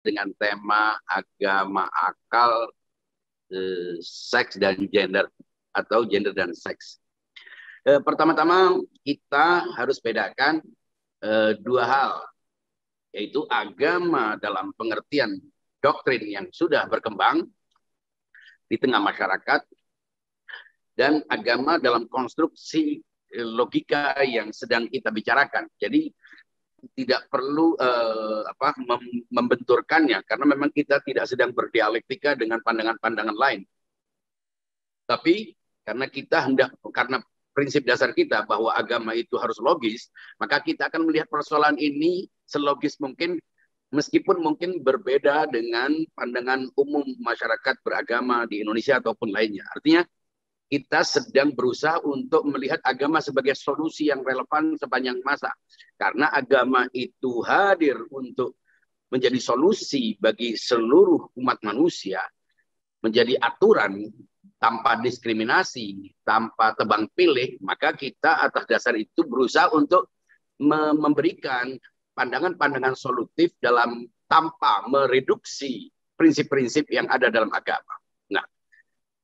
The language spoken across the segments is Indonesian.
dengan tema agama, akal, seks dan gender atau gender dan seks. Pertama-tama kita harus bedakan dua hal, yaitu agama dalam pengertian doktrin yang sudah berkembang di tengah masyarakat dan agama dalam konstruksi logika yang sedang kita bicarakan. Jadi tidak perlu membenturkannya karena memang kita tidak sedang berdialektika dengan pandangan-pandangan lain. Tapi karena prinsip dasar kita bahwa agama itu harus logis, maka kita akan melihat persoalan ini selogis mungkin, meskipun mungkin berbeda dengan pandangan umum masyarakat beragama di Indonesia ataupun lainnya. Artinya kita sedang berusaha untuk melihat agama sebagai solusi yang relevan sepanjang masa. Karena agama itu hadir untuk menjadi solusi bagi seluruh umat manusia, menjadi aturan tanpa diskriminasi, tanpa tebang pilih, maka kita atas dasar itu berusaha untuk memberikan pandangan-pandangan solutif tanpa mereduksi prinsip-prinsip yang ada dalam agama. Nah,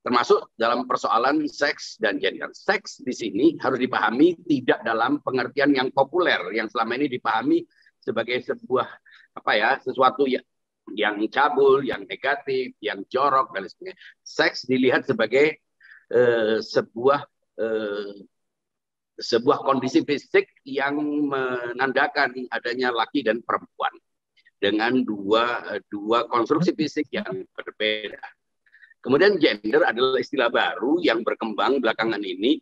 termasuk dalam persoalan seks dan gender. Seks di sini harus dipahami tidak dalam pengertian yang populer, yang selama ini dipahami sebagai sebuah sesuatu yang cabul, yang negatif, yang jorok dan sebagainya. Seks dilihat sebagai sebuah kondisi fisik yang menandakan adanya laki dan perempuan dengan dua konstruksi fisik yang berbeda. Kemudian gender adalah istilah baru yang berkembang belakangan ini,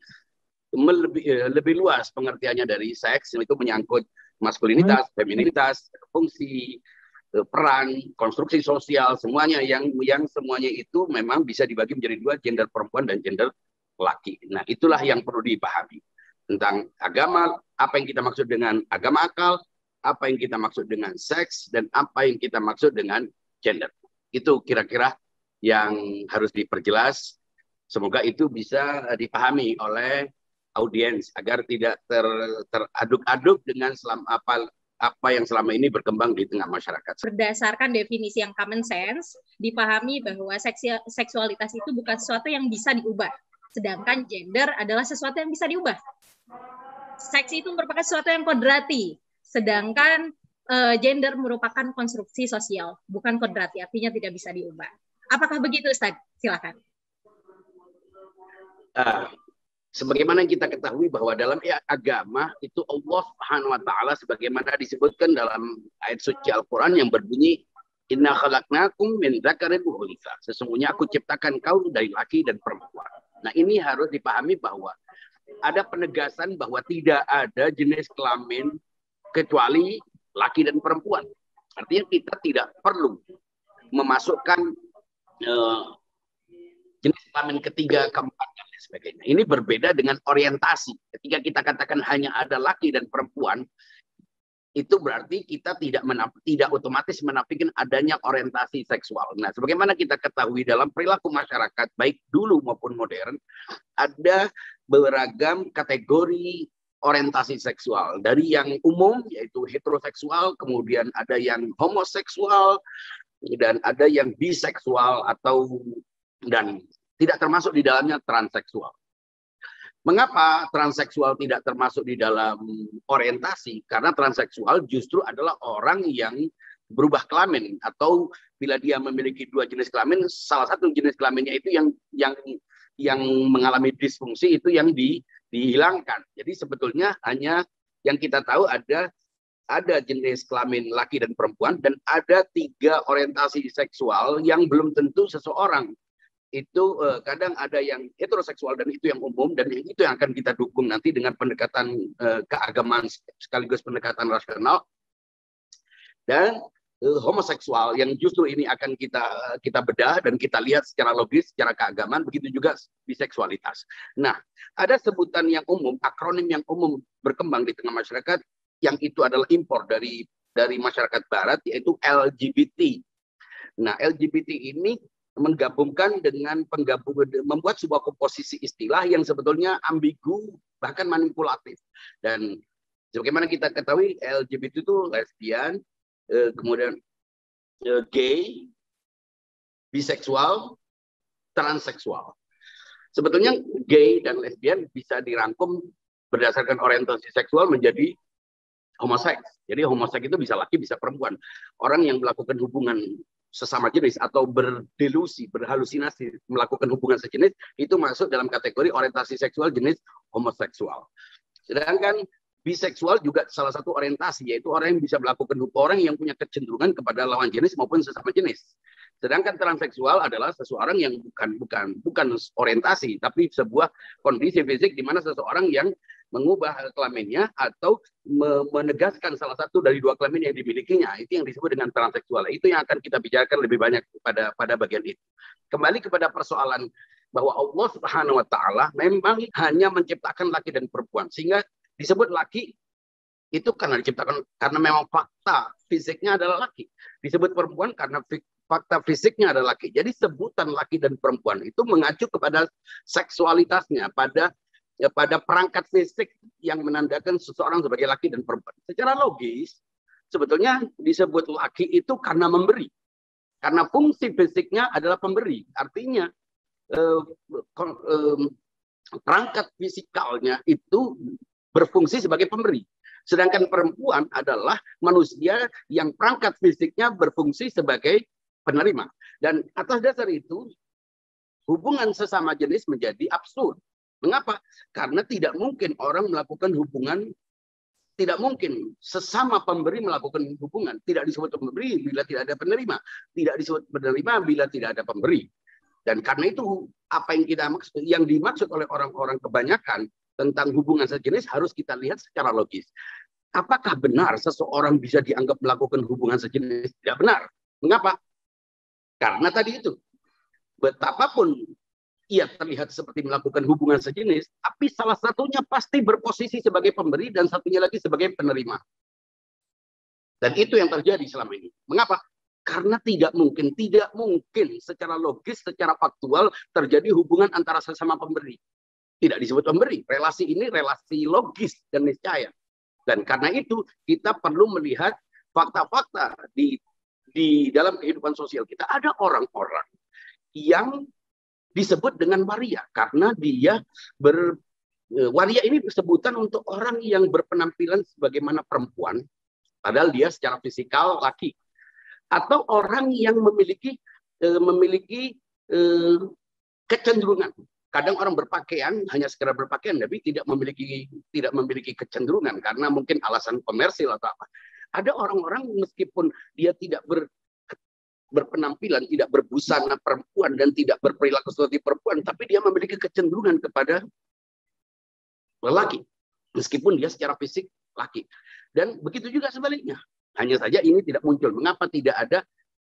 lebih luas pengertiannya dari seks, itu menyangkut maskulinitas, feminitas, fungsi, peran, konstruksi sosial, semuanya yang semuanya itu memang bisa dibagi menjadi dua, gender perempuan dan gender laki. Nah, itulah yang perlu dipahami tentang agama, apa yang kita maksud dengan agama akal, apa yang kita maksud dengan seks, dan apa yang kita maksud dengan gender. Itu kira-kira yang harus diperjelas. Semoga itu bisa dipahami oleh audiens agar tidak teraduk-aduk dengan apa yang selama ini berkembang di tengah masyarakat. Berdasarkan definisi yang common sense, dipahami bahwa seksualitas itu bukan sesuatu yang bisa diubah. Sedangkan gender adalah sesuatu yang bisa diubah. Seks itu merupakan sesuatu yang kodrati. Sedangkan gender merupakan konstruksi sosial, bukan kodrati, artinya tidak bisa diubah. Apakah begitu, Ustaz? Silakan. Sebagaimana kita ketahui bahwa dalam agama itu Allah Subhanahu wa taala sebagaimana disebutkan dalam ayat suci Al-Qur'an yang berbunyi inna khalaqnakum min dzakarin wa untha. Sesungguhnya aku ciptakan kau dari laki dan perempuan. Nah, ini harus dipahami bahwa ada penegasan bahwa tidak ada jenis kelamin kecuali laki dan perempuan. Artinya kita tidak perlu memasukkan jenis kelamin ketiga, keempat, dan lain sebagainya. Ini berbeda dengan orientasi. Ketika kita katakan hanya ada laki dan perempuan, itu berarti kita tidak otomatis menafikan adanya orientasi seksual. Nah, sebagaimana kita ketahui dalam perilaku masyarakat, baik dulu maupun modern, ada beragam kategori orientasi seksual. Dari yang umum, yaitu heteroseksual, kemudian ada yang homoseksual, dan ada yang biseksual dan tidak termasuk di dalamnya transseksual. Mengapa transseksual tidak termasuk di dalam orientasi? Karena transseksual justru adalah orang yang berubah kelamin, atau bila dia memiliki dua jenis kelamin, salah satu jenis kelaminnya itu yang mengalami disfungsi itu yang dihilangkan. Jadi sebetulnya hanya yang kita tahu ada jenis kelamin laki dan perempuan, dan ada 3 orientasi seksual yang belum tentu seseorang itu kadang ada yang heteroseksual dan itu yang umum, dan itu yang akan kita dukung nanti dengan pendekatan keagamaan sekaligus pendekatan rasional, dan homoseksual yang justru ini akan kita bedah dan kita lihat secara logis, secara keagamaan. Begitu juga biseksualitas. Nah, ada sebutan yang umum, akronim yang umum berkembang di tengah masyarakat, yang itu adalah impor dari masyarakat barat, yaitu LGBT. Nah, LGBT ini menggabungkan dengan membuat sebuah komposisi istilah yang sebetulnya ambigu, bahkan manipulatif. Dan sebagaimana kita ketahui, LGBT itu lesbian, kemudian gay, biseksual, transseksual. Sebetulnya gay dan lesbian bisa dirangkum berdasarkan orientasi seksual menjadi homoseks. Jadi homoseks itu bisa laki, bisa perempuan. Orang yang melakukan hubungan sesama jenis atau berdelusi, berhalusinasi melakukan hubungan sejenis itu masuk dalam kategori orientasi seksual jenis homoseksual. Sedangkan biseksual juga salah satu orientasi, yaitu orang yang bisa melakukan orang yang punya kecenderungan kepada lawan jenis maupun sesama jenis. Sedangkan transseksual adalah seseorang yang bukan orientasi, tapi sebuah kondisi fisik di mana seseorang yang mengubah kelaminnya atau menegaskan salah satu dari dua kelamin yang dimilikinya. Itu yang disebut dengan transseksual. Itu yang akan kita bicarakan lebih banyak pada bagian itu. Kembali kepada persoalan bahwa Allah Subhanahu wa taala memang hanya menciptakan laki dan perempuan, sehingga disebut laki itu karena memang fakta fisiknya adalah laki. Disebut perempuan karena fakta fisiknya adalah laki. Jadi sebutan laki dan perempuan itu mengacu kepada seksualitasnya, pada perangkat fisik yang menandakan seseorang sebagai laki dan perempuan. Secara logis, sebetulnya disebut laki itu karena memberi. Karena fungsi fisiknya adalah pemberi. Artinya, perangkat fisikalnya itu berfungsi sebagai pemberi. Sedangkan perempuan adalah manusia yang perangkat fisiknya berfungsi sebagai penerima. Dan atas dasar itu, hubungan sesama jenis menjadi absurd. Mengapa? Karena tidak mungkin orang melakukan hubungan, tidak mungkin sesama pemberi melakukan hubungan. Tidak disebut pemberi bila tidak ada penerima. Tidak disebut penerima bila tidak ada pemberi. Dan karena itu, apa yang dimaksud oleh orang-orang kebanyakan tentang hubungan sejenis harus kita lihat secara logis. Apakah benar seseorang bisa dianggap melakukan hubungan sejenis? Tidak benar. Mengapa? Karena tadi itu, betapapun ia terlihat seperti melakukan hubungan sejenis, tapi salah satunya pasti berposisi sebagai pemberi dan satunya lagi sebagai penerima. Dan itu yang terjadi selama ini. Mengapa? Karena tidak mungkin secara logis, secara faktual terjadi hubungan antara sesama pemberi. Tidak disebut pemberi. Relasi ini relasi logis dan niscaya. Dan karena itu kita perlu melihat fakta-fakta di dalam kehidupan sosial kita. Ada orang-orang yang disebut dengan waria karena dia waria ini sebutan untuk orang yang berpenampilan sebagaimana perempuan padahal dia secara fisikal laki, atau orang yang memiliki kecenderungan. Kadang orang berpakaian hanya sekedar berpakaian tapi tidak memiliki kecenderungan karena mungkin alasan komersil atau apa. Ada orang-orang meskipun dia tidak berpenampilan, tidak berbusana perempuan dan tidak berperilaku seperti perempuan, tapi dia memiliki kecenderungan kepada lelaki, meskipun dia secara fisik laki. Dan begitu juga sebaliknya. Hanya saja ini tidak muncul. Mengapa tidak ada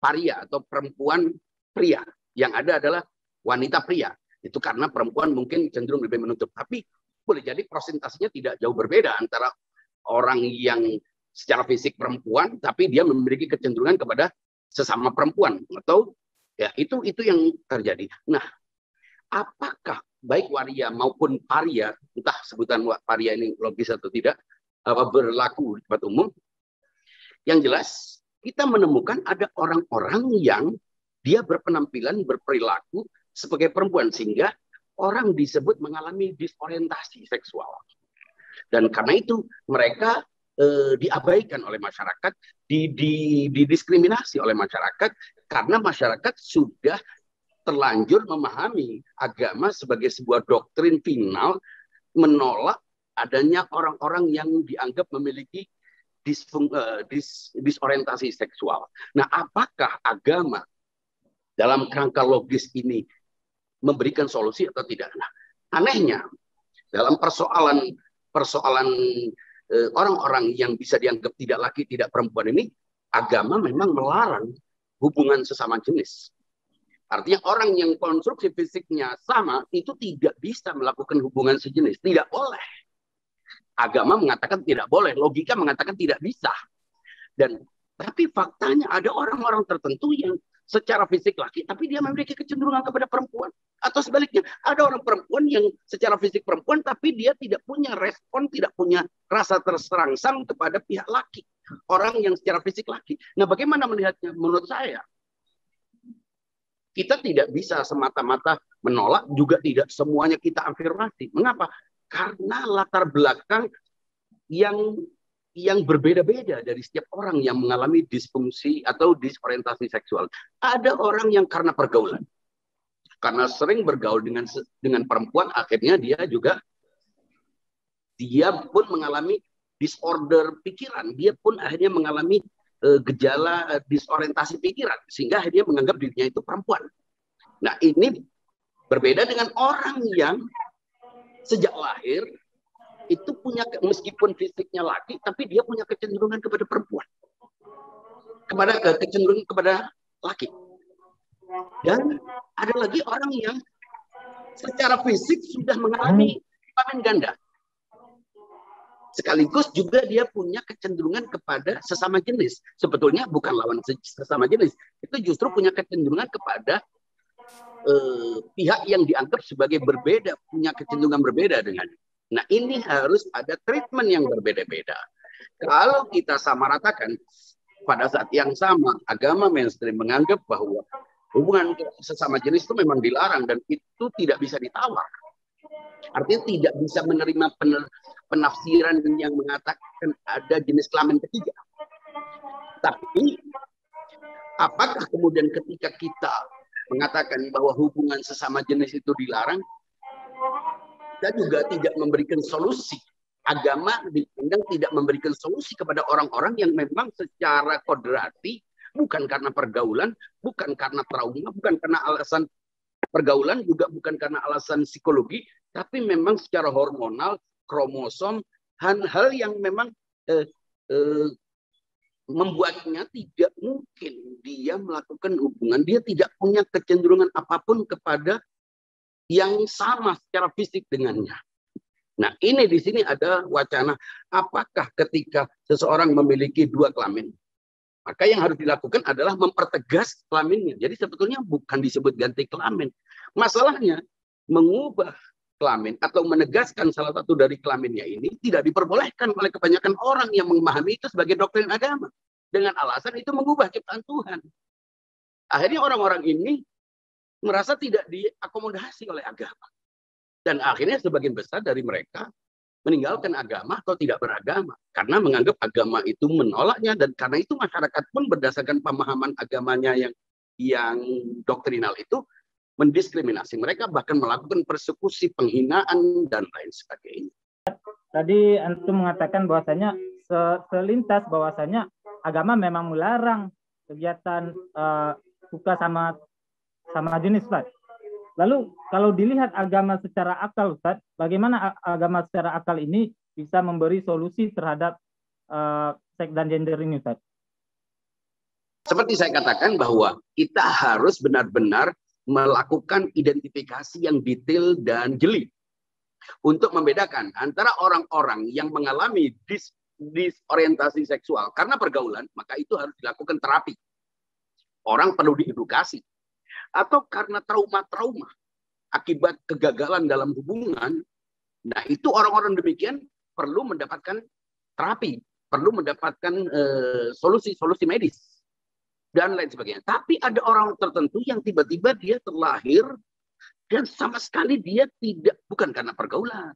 paria atau perempuan pria? Yang ada adalah wanita pria. Itu karena perempuan mungkin cenderung lebih menutup. Tapi boleh jadi prosentasenya tidak jauh berbeda antara orang yang secara fisik perempuan, tapi dia memiliki kecenderungan kepada sesama perempuan, atau ya itu yang terjadi. Nah, apakah baik waria maupun paria, entah sebutan paria ini logis atau tidak, berlaku di tempat umum? Yang jelas kita menemukan ada orang-orang yang dia berpenampilan, berperilaku sebagai perempuan sehingga orang disebut mengalami disorientasi seksual. Dan karena itu mereka diabaikan oleh masyarakat, didiskriminasi oleh masyarakat karena masyarakat sudah terlanjur memahami agama sebagai sebuah doktrin final, menolak adanya orang-orang yang dianggap memiliki disorientasi seksual. Nah, apakah agama dalam kerangka logis ini memberikan solusi atau tidak? Nah, anehnya dalam persoalan orang-orang yang bisa dianggap tidak laki, tidak perempuan ini, agama memang melarang hubungan sesama jenis. Artinya orang yang konstruksi fisiknya sama itu tidak bisa melakukan hubungan sejenis. Tidak boleh. Agama mengatakan tidak boleh. Logika mengatakan tidak bisa. Tapi faktanya ada orang-orang tertentu yang secara fisik laki, tapi dia memiliki kecenderungan kepada perempuan. Atau sebaliknya, ada orang perempuan yang secara fisik perempuan, tapi dia tidak punya respon, tidak punya rasa terserangsang kepada pihak laki. Orang yang secara fisik laki. Nah, bagaimana melihatnya? Menurut saya, kita tidak bisa semata-mata menolak, juga tidak semuanya kita afirmasi. Mengapa? Karena latar belakang yang berbeda-beda dari setiap orang yang mengalami disfungsi atau disorientasi seksual. Ada orang yang karena pergaulan, karena sering bergaul dengan perempuan, akhirnya dia pun mengalami disorder pikiran, dia pun akhirnya mengalami gejala disorientasi pikiran, sehingga akhirnya menganggap dirinya itu perempuan. Nah, ini berbeda dengan orang yang sejak lahir itu punya, meskipun fisiknya laki, tapi dia punya kecenderungan kepada perempuan, kecenderungan kepada laki. Dan ada lagi orang yang secara fisik sudah mengalami kelamin ganda, sekaligus juga dia punya kecenderungan kepada sesama jenis. Sebetulnya bukan lawan sesama jenis, itu justru punya kecenderungan kepada pihak yang dianggap sebagai berbeda, punya kecenderungan berbeda dengan. Nah, ini harus ada treatment yang berbeda-beda. Kalau kita samaratakan, pada saat yang sama, agama mainstream menganggap bahwa hubungan sesama jenis itu memang dilarang dan itu tidak bisa ditawar. Artinya tidak bisa menerima penafsiran yang mengatakan ada jenis kelamin ketiga. Tapi, apakah kemudian ketika kita mengatakan bahwa hubungan sesama jenis itu dilarang, dan juga tidak memberikan solusi. Agama dipandang tidak memberikan solusi kepada orang-orang yang memang secara kodrati, bukan karena pergaulan, bukan karena trauma, bukan karena alasan pergaulan, juga bukan karena alasan psikologi, tapi memang secara hormonal, kromosom, hal-hal yang memang membuatnya tidak mungkin dia melakukan hubungan, dia tidak punya kecenderungan apapun kepada yang sama secara fisik dengannya. Nah, ini di sini ada wacana, apakah ketika seseorang memiliki dua kelamin, maka yang harus dilakukan adalah mempertegas kelaminnya. Jadi sebetulnya bukan disebut ganti kelamin. Masalahnya, mengubah kelamin atau menegaskan salah satu dari kelaminnya ini tidak diperbolehkan oleh kebanyakan orang yang memahami itu sebagai doktrin agama. Dengan alasan itu mengubah ciptaan Tuhan. Akhirnya orang-orang ini merasa tidak diakomodasi oleh agama. Dan akhirnya sebagian besar dari mereka meninggalkan agama atau tidak beragama. Karena menganggap agama itu menolaknya. Dan karena itu masyarakat pun berdasarkan pemahaman agamanya yang doktrinal itu mendiskriminasi mereka, bahkan melakukan persekusi, penghinaan, dan lain sebagainya. Tadi antum mengatakan bahwasanya selintas bahwasanya agama memang melarang kegiatan suka sama jenis, Ustaz. Lalu kalau dilihat agama secara akal, Ustaz, bagaimana agama secara akal ini bisa memberi solusi terhadap seks dan gender ini, Ustaz? Seperti saya katakan bahwa kita harus benar-benar melakukan identifikasi yang detail dan jeli untuk membedakan antara orang-orang yang mengalami disorientasi seksual karena pergaulan, maka itu harus dilakukan terapi. Orang perlu diedukasi. Atau karena trauma-trauma akibat kegagalan dalam hubungan, nah itu orang-orang demikian perlu mendapatkan terapi, perlu mendapatkan solusi-solusi medis dan lain sebagainya. Tapi ada orang tertentu yang tiba-tiba dia terlahir dan sama sekali dia bukan karena pergaulan,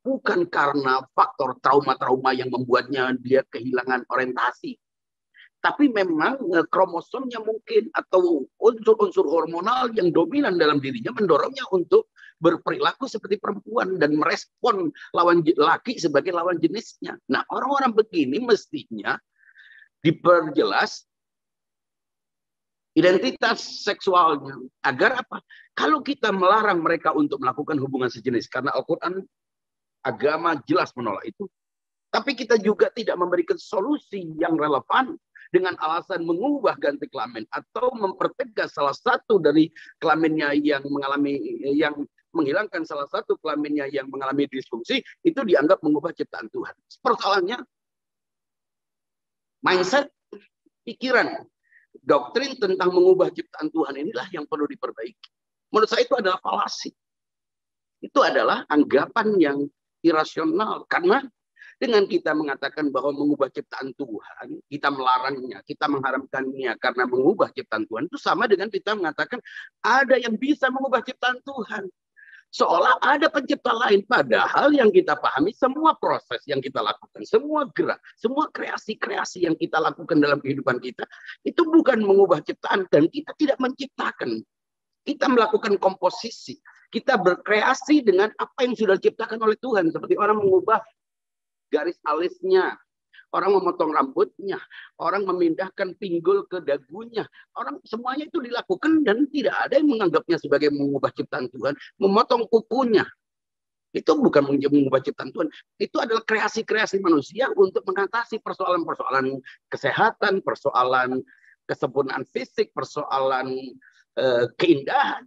bukan karena faktor trauma-trauma yang membuatnya dia kehilangan orientasi. Tapi memang kromosomnya mungkin atau unsur-unsur hormonal yang dominan dalam dirinya mendorongnya untuk berperilaku seperti perempuan dan merespon lawan laki sebagai lawan jenisnya. Nah, orang-orang begini mestinya diperjelas identitas seksualnya. Agar apa? Kalau kita melarang mereka untuk melakukan hubungan sejenis, karena Al-Quran, agama jelas menolak itu, tapi kita juga tidak memberikan solusi yang relevan dengan alasan mengubah ganti kelamin atau mempertegas salah satu dari kelaminnya yang menghilangkan salah satu kelaminnya yang mengalami disfungsi, itu dianggap mengubah ciptaan Tuhan. Persoalannya mindset, pikiran Doktrin tentang mengubah ciptaan Tuhan inilah yang perlu diperbaiki. Menurut saya itu adalah falasi. Itu adalah anggapan yang irasional. Karena dengan kita mengatakan bahwa mengubah ciptaan Tuhan, kita melarangnya, kita mengharamkannya karena mengubah ciptaan Tuhan, itu sama dengan kita mengatakan ada yang bisa mengubah ciptaan Tuhan. Seolah ada pencipta lain. Padahal yang kita pahami semua proses yang kita lakukan, semua gerak, semua kreasi-kreasi yang kita lakukan dalam kehidupan kita, itu bukan mengubah ciptaan dan kita tidak menciptakan. Kita melakukan komposisi. Kita berkreasi dengan apa yang sudah diciptakan oleh Tuhan. Seperti orang mengubah garis alisnya, orang memotong rambutnya, orang memindahkan pinggul ke dagunya. Orang semuanya itu dilakukan dan tidak ada yang menganggapnya sebagai mengubah ciptaan Tuhan. Memotong kukunya, itu bukan mengubah ciptaan Tuhan. Itu adalah kreasi-kreasi manusia untuk mengatasi persoalan-persoalan kesehatan, persoalan kesempurnaan fisik, persoalan keindahan.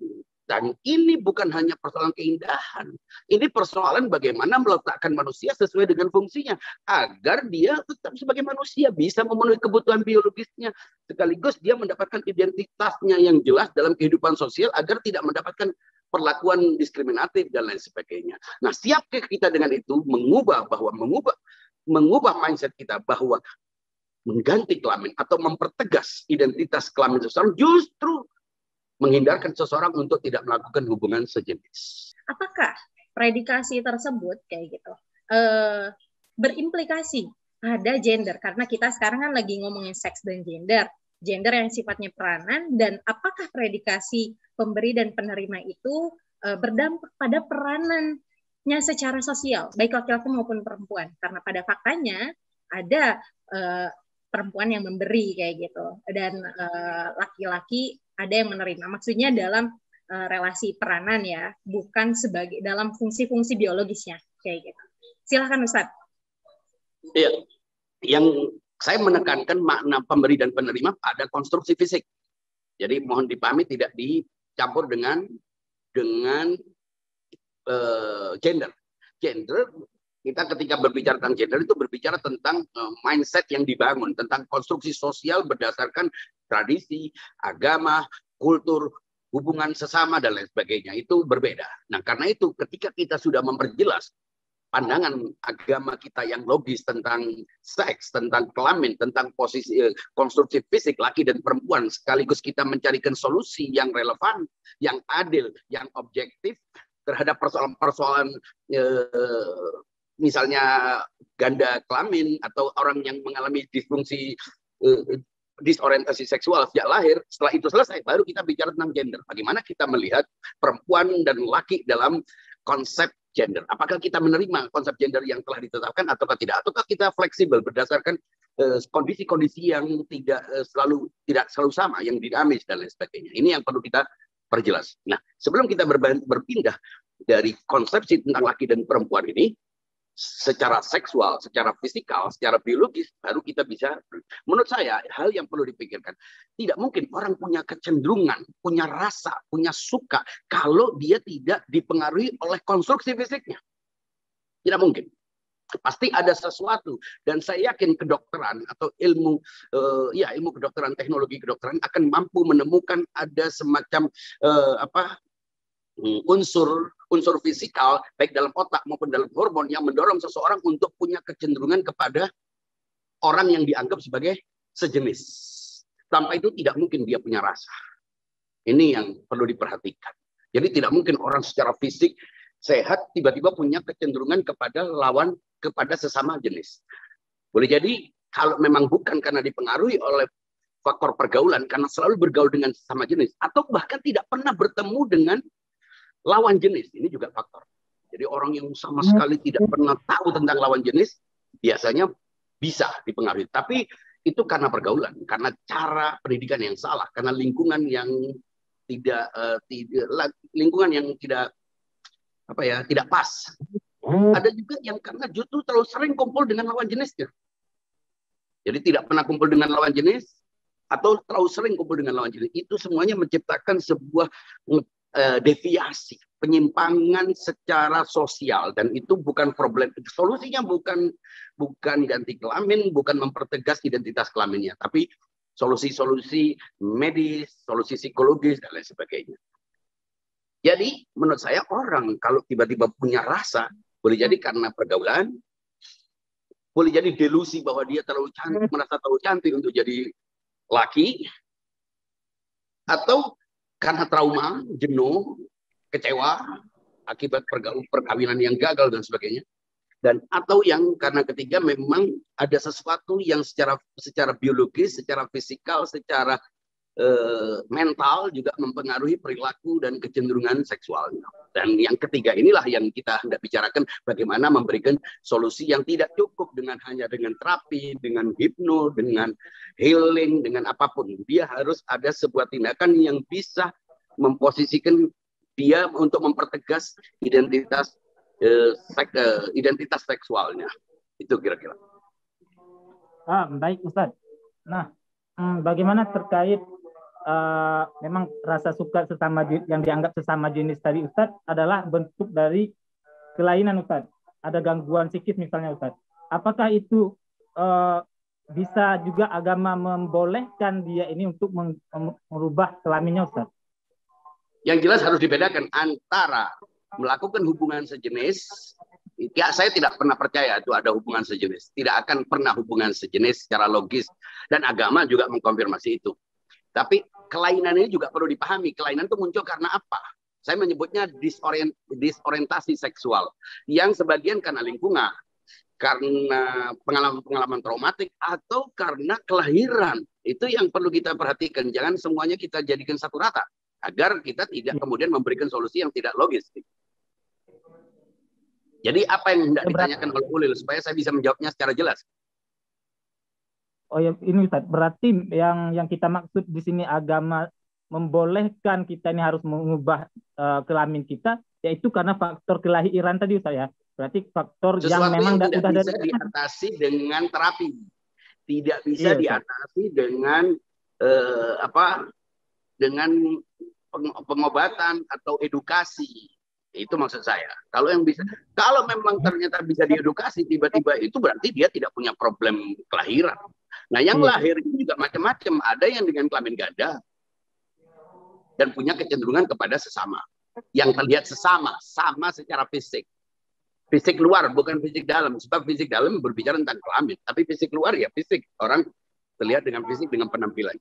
Dan ini bukan hanya persoalan keindahan. Ini persoalan bagaimana meletakkan manusia sesuai dengan fungsinya. Agar dia tetap sebagai manusia bisa memenuhi kebutuhan biologisnya. Sekaligus dia mendapatkan identitasnya yang jelas dalam kehidupan sosial agar tidak mendapatkan perlakuan diskriminatif dan lain sebagainya. Nah, siapkah kita dengan itu mengubah mindset kita bahwa mengganti kelamin atau mempertegas identitas kelamin seseorang justru menghindarkan seseorang untuk tidak melakukan hubungan sejenis. Apakah predikasi tersebut kayak gitu berimplikasi pada gender? Karena kita sekarang kan lagi ngomongin seks dan gender yang sifatnya peranan, dan apakah predikasi pemberi dan penerima itu berdampak pada peranannya secara sosial, baik laki-laki maupun perempuan? Karena pada faktanya ada perempuan yang memberi kayak gitu, dan laki-laki ada yang menerima. Maksudnya dalam relasi peranan ya, bukan sebagai dalam fungsi-fungsi biologisnya kayak gitu. Silakan Ustadz. Iya, yang saya menekankan makna pemberi dan penerima pada konstruksi fisik. Jadi mohon dipahami tidak dicampur dengan gender. Gender, kita ketika berbicara tentang gender itu berbicara tentang mindset yang dibangun, tentang konstruksi sosial berdasarkan tradisi, agama, kultur, hubungan sesama, dan lain sebagainya. Itu berbeda. Nah, karena itu ketika kita sudah memperjelas pandangan agama kita yang logis tentang seks, tentang kelamin, tentang posisi konstruksi fisik laki dan perempuan, sekaligus kita mencarikan solusi yang relevan, yang adil, yang objektif terhadap persoalan-persoalan misalnya ganda kelamin atau orang yang mengalami disfungsi disorientasi seksual sejak lahir. Setelah itu selesai, baru kita bicara tentang gender. Bagaimana kita melihat perempuan dan laki dalam konsep gender? Apakah kita menerima konsep gender yang telah ditetapkan ataukah tidak? Ataukah kita fleksibel berdasarkan kondisi-kondisi yang tidak selalu sama, yang dinamis dan lain sebagainya? Ini yang perlu kita perjelas. Nah, sebelum kita berpindah dari konsepsi tentang laki dan perempuan ini, secara seksual, secara fisikal, secara biologis, baru kita bisa. Menurut saya, hal yang perlu dipikirkan, tidak mungkin orang punya kecenderungan, punya rasa, punya suka, kalau dia tidak dipengaruhi oleh konstruksi fisiknya. Tidak mungkin. Pasti ada sesuatu. Dan saya yakin kedokteran atau ilmu kedokteran, teknologi kedokteran akan mampu menemukan ada semacam unsur fisikal baik dalam otak maupun dalam hormon yang mendorong seseorang untuk punya kecenderungan kepada orang yang dianggap sebagai sejenis. Tanpa itu tidak mungkin dia punya rasa. Ini yang perlu diperhatikan. Jadi tidak mungkin orang secara fisik sehat tiba-tiba punya kecenderungan kepada sesama jenis. Boleh jadi kalau memang bukan karena dipengaruhi oleh faktor pergaulan, karena selalu bergaul dengan sesama jenis, atau bahkan tidak pernah bertemu dengan lawan jenis, ini juga faktor. Jadi orang yang sama sekali tidak pernah tahu tentang lawan jenis, biasanya bisa dipengaruhi. Tapi itu karena pergaulan, karena cara pendidikan yang salah, karena lingkungan yang tidak pas. Ada juga yang karena justru terlalu sering kumpul dengan lawan jenisnya. Jadi tidak pernah kumpul dengan lawan jenis, atau terlalu sering kumpul dengan lawan jenis. Itu semuanya menciptakan sebuah deviasi, penyimpangan secara sosial, dan itu bukan problem. Solusinya bukan ganti kelamin, bukan mempertegas identitas kelaminnya, tapi solusi-solusi medis, solusi psikologis, dan lain sebagainya. Jadi menurut saya orang kalau tiba-tiba punya rasa, boleh jadi karena pergaulan, boleh jadi delusi bahwa dia terlalu cantik, merasa terlalu cantik untuk jadi laki, atau karena trauma, jenuh, kecewa, akibat perkawinan yang gagal dan sebagainya. Dan atau yang karena ketiga memang ada sesuatu yang secara biologis, secara fisikal, secara mental juga mempengaruhi perilaku dan kecenderungan seksualnya. Dan yang ketiga inilah yang kita hendak bicarakan, bagaimana memberikan solusi yang tidak cukup hanya dengan terapi, dengan hipno, dengan healing, dengan apapun. Dia harus ada sebuah tindakan yang bisa memposisikan dia untuk mempertegas identitas seksualnya. Itu kira-kira. Baik Ustadz. Nah, bagaimana terkait memang rasa suka sesama yang dianggap sesama jenis tadi Ustadz adalah bentuk dari kelainan Ustadz. Ada gangguan psikis misalnya Ustadz. Apakah itu bisa juga agama membolehkan dia ini untuk merubah kelaminnya Ustadz? Yang jelas harus dibedakan antara melakukan hubungan sejenis. Ya, saya tidak pernah percaya itu ada hubungan sejenis. Tidak akan pernah hubungan sejenis secara logis. Dan agama juga mengkonfirmasi itu. Tapi kelainan ini juga perlu dipahami. Kelainan itu muncul karena apa? Saya menyebutnya disorientasi seksual. Yang sebagian karena lingkungan, karena pengalaman traumatik, atau karena kelahiran. Itu yang perlu kita perhatikan. Jangan semuanya kita jadikan satu rata. Agar kita tidak kemudian memberikan solusi yang tidak logis. Jadi apa yang hendak ditanyakan oleh Ulil supaya saya bisa menjawabnya secara jelas? Oh ya, ini Ustaz, berarti yang kita maksud di sini agama membolehkan kita ini harus mengubah kelamin kita, yaitu karena faktor kelahiran tadi Ustaz ya. Berarti faktor sesuatu yang memang tidak udah bisa diatasi dengan terapi, tidak bisa diatasi dengan dengan pengobatan atau edukasi. Itu maksud saya. Kalau memang ternyata bisa diedukasi, tiba-tiba itu berarti dia tidak punya problem kelahiran. Nah, yang lahir itu juga macam-macam. Ada yang dengan kelamin ganda dan punya kecenderungan kepada sesama. Yang terlihat sama secara fisik. Fisik luar, bukan fisik dalam. Sebab fisik dalam berbicara tentang kelamin. Tapi fisik luar ya fisik. Orang terlihat dengan fisik, dengan penampilan.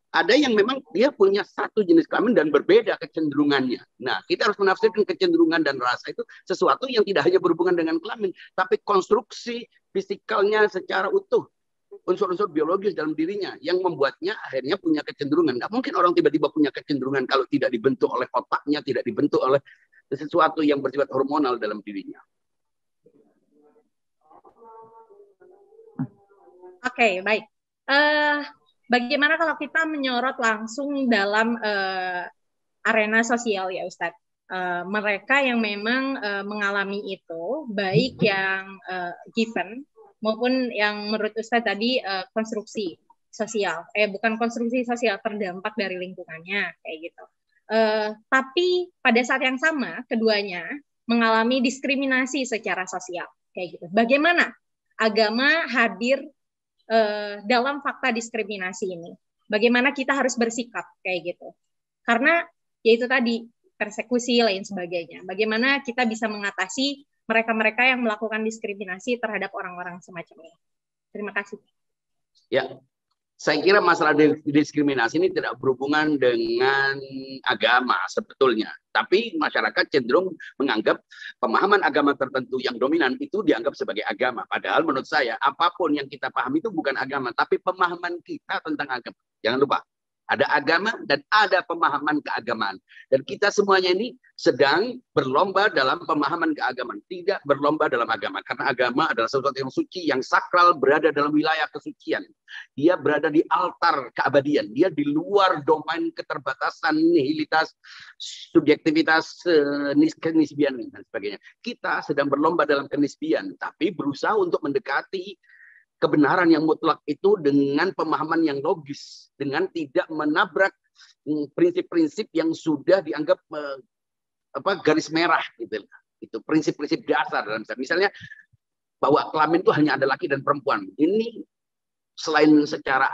Ada yang memang dia punya satu jenis kelamin dan berbeda kecenderungannya. Nah, kita harus menafsirkan kecenderungan dan rasa itu sesuatu yang tidak hanya berhubungan dengan kelamin, tapi konstruksi fisikalnya secara utuh. Unsur-unsur biologis dalam dirinya yang membuatnya akhirnya punya kecenderungan. Nggak mungkin orang tiba-tiba punya kecenderungan kalau tidak dibentuk oleh otaknya, tidak dibentuk oleh sesuatu yang bersifat hormonal dalam dirinya. Oke, baik. Bagaimana kalau kita menyorot langsung dalam arena sosial ya Ustadz? Mereka yang memang mengalami itu, baik yang given maupun yang menurut Ustadz tadi konstruksi sosial. Bukan konstruksi sosial, terdampak dari lingkungannya, kayak gitu. Tapi pada saat yang sama, keduanya mengalami diskriminasi secara sosial, kayak gitu. Bagaimana agama hadir dalam fakta diskriminasi ini? Bagaimana kita harus bersikap kayak gitu? Karena yaitu tadi persekusi lain sebagainya. Bagaimana kita bisa mengatasi mereka-mereka yang melakukan diskriminasi terhadap orang-orang semacam ini? Terima kasih. Ya, saya kira masalah diskriminasi ini tidak berhubungan dengan agama sebetulnya. Tapi masyarakat cenderung menganggap pemahaman agama tertentu yang dominan itu dianggap sebagai agama. Padahal menurut saya, apapun yang kita pahami itu bukan agama, tapi pemahaman kita tentang agama. Jangan lupa, ada agama dan ada pemahaman keagamaan. Dan kita semuanya ini sedang berlomba dalam pemahaman keagamaan. Tidak berlomba dalam agama. Karena agama adalah sesuatu yang suci, yang sakral, berada dalam wilayah kesucian. Dia berada di altar keabadian. Dia di luar domain keterbatasan, nihilitas, subjektivitas, kenisbian, dan sebagainya. Kita sedang berlomba dalam kenisbian. Tapi berusaha untuk mendekati kebenaran yang mutlak itu dengan pemahaman yang logis, dengan tidak menabrak prinsip-prinsip yang sudah dianggap garis merah gitu. Itu prinsip-prinsip dasar dalam misalnya bahwa kelamin itu hanya ada laki dan perempuan. Ini selain secara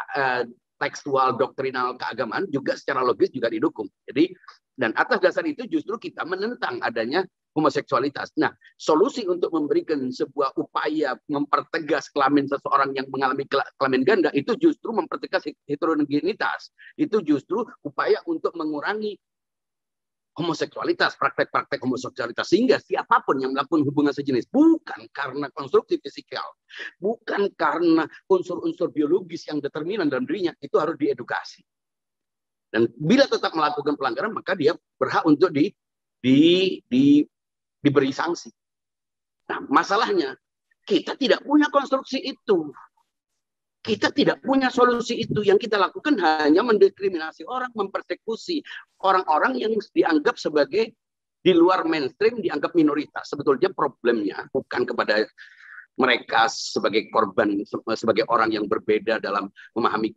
tekstual doktrinal keagamaan juga secara logis juga didukung. Jadi dan atas dasar itu justru kita menentang adanya homoseksualitas. Nah, solusi untuk memberikan sebuah upaya mempertegas kelamin seseorang yang mengalami kelamin ganda itu justru mempertegas heterogenitas. Itu justru upaya untuk mengurangi homoseksualitas, praktek-praktek homoseksualitas, sehingga siapapun yang melakukan hubungan sejenis bukan karena konstruksi fisikal, bukan karena unsur-unsur biologis yang determinan dalam dirinya, itu harus diedukasi. Dan bila tetap melakukan pelanggaran, maka dia berhak untuk diberi sanksi. Nah, masalahnya kita tidak punya konstruksi itu. Kita tidak punya solusi itu. Yang kita lakukan hanya mendiskriminasi orang, mempersekusi orang-orang yang dianggap sebagai di luar mainstream, dianggap minoritas. Sebetulnya problemnya bukan kepada mereka sebagai korban, sebagai orang yang berbeda dalam memahami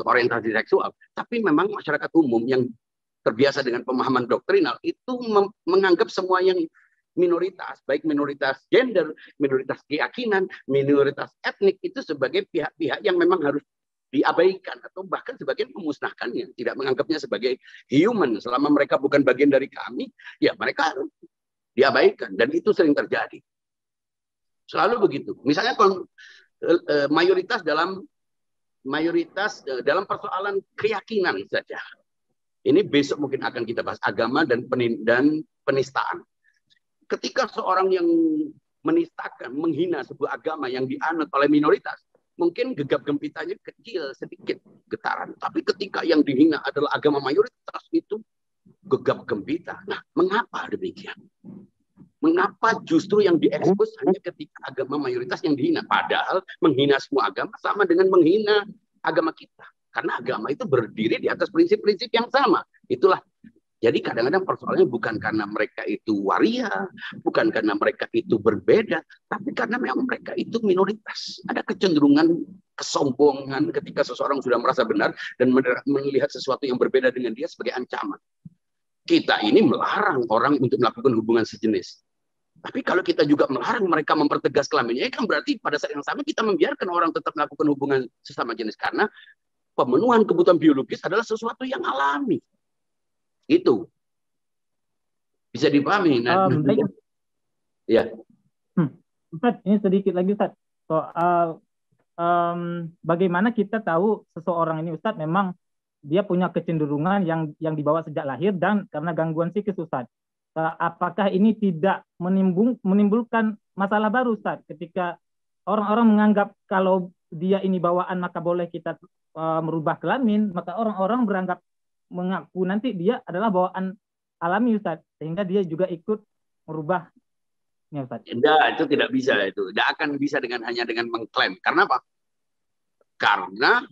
orientasi seksual. Tapi memang masyarakat umum yang terbiasa dengan pemahaman doktrinal itu menganggap semua yang minoritas, baik minoritas gender, minoritas keyakinan, minoritas etnik itu sebagai pihak-pihak yang memang harus diabaikan atau bahkan sebagian memusnahkannya, tidak menganggapnya sebagai human. Selama mereka bukan bagian dari kami, ya mereka harus diabaikan, dan itu sering terjadi. Selalu begitu. Misalnya mayoritas dalam persoalan keyakinan saja. Ini besok mungkin akan kita bahas, agama dan penistaan. Ketika seorang yang menistakan, menghina sebuah agama yang dianut oleh minoritas, mungkin gegap gempitanya kecil, sedikit getaran. Tapi ketika yang dihina adalah agama mayoritas, itu gegap gempita. Nah, mengapa demikian? Mengapa justru yang diekspos hanya ketika agama mayoritas yang dihina? Padahal menghina semua agama sama dengan menghina agama kita. Karena agama itu berdiri di atas prinsip-prinsip yang sama. Itulah. Jadi kadang-kadang persoalannya bukan karena mereka itu waria, bukan karena mereka itu berbeda, tapi karena memang mereka itu minoritas. Ada kecenderungan kesombongan ketika seseorang sudah merasa benar dan melihat sesuatu yang berbeda dengan dia sebagai ancaman. Kita ini melarang orang untuk melakukan hubungan sejenis. Tapi kalau kita juga melarang mereka mempertegas kelaminnya, kan berarti pada saat yang sama kita membiarkan orang tetap melakukan hubungan sesama jenis. Karena pemenuhan kebutuhan biologis adalah sesuatu yang alami. Itu bisa dipahami. Ya. Ustaz, ini sedikit lagi Ustaz soal bagaimana kita tahu seseorang ini Ustaz memang dia punya kecenderungan yang dibawa sejak lahir dan karena gangguan psikis Ustaz. Apakah ini tidak menimbulkan masalah baru Ustaz ketika orang-orang menganggap kalau dia ini bawaan maka boleh kita merubah kelamin, maka orang-orang mengaku nanti dia adalah bawaan alami Ustaz, sehingga dia juga ikut merubahnya Ustaz. Tidak, itu tidak bisa itu. Tidak akan bisa hanya dengan mengklaim. Karena apa? Karena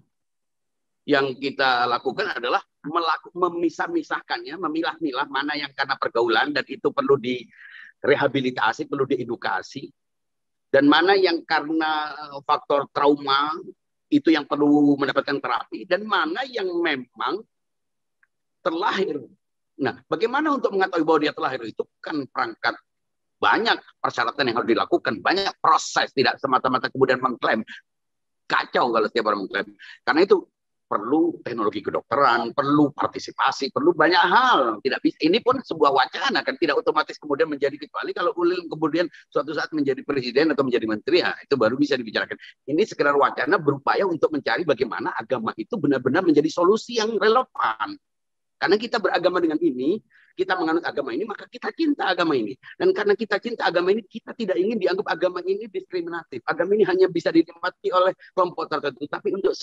yang kita lakukan adalah memisah-misahkannya, memilah-milah mana yang karena pergaulan dan itu perlu direhabilitasi, perlu diedukasi, dan mana yang karena faktor trauma itu yang perlu mendapatkan terapi, dan mana yang memang terlahir. Nah, bagaimana untuk mengetahui bahwa dia terlahir? Itu kan perangkat banyak persyaratan yang harus dilakukan, banyak proses, tidak semata-mata kemudian mengklaim. Kacau kalau setiap orang mengklaim. Karena itu perlu teknologi kedokteran, perlu partisipasi, perlu banyak hal. Tidak bisa. Ini pun sebuah wacana, kan tidak otomatis kemudian menjadi, kecuali kalau Ulil kemudian suatu saat menjadi presiden atau menjadi menteri, ya, itu baru bisa dibicarakan. Ini sekedar wacana berupaya untuk mencari bagaimana agama itu benar-benar menjadi solusi yang relevan. Karena kita beragama dengan ini, kita menganut agama ini, maka kita cinta agama ini. Dan karena kita cinta agama ini, kita tidak ingin dianggap agama ini diskriminatif. Agama ini hanya bisa dinikmati oleh kelompok tertentu, tapi untuk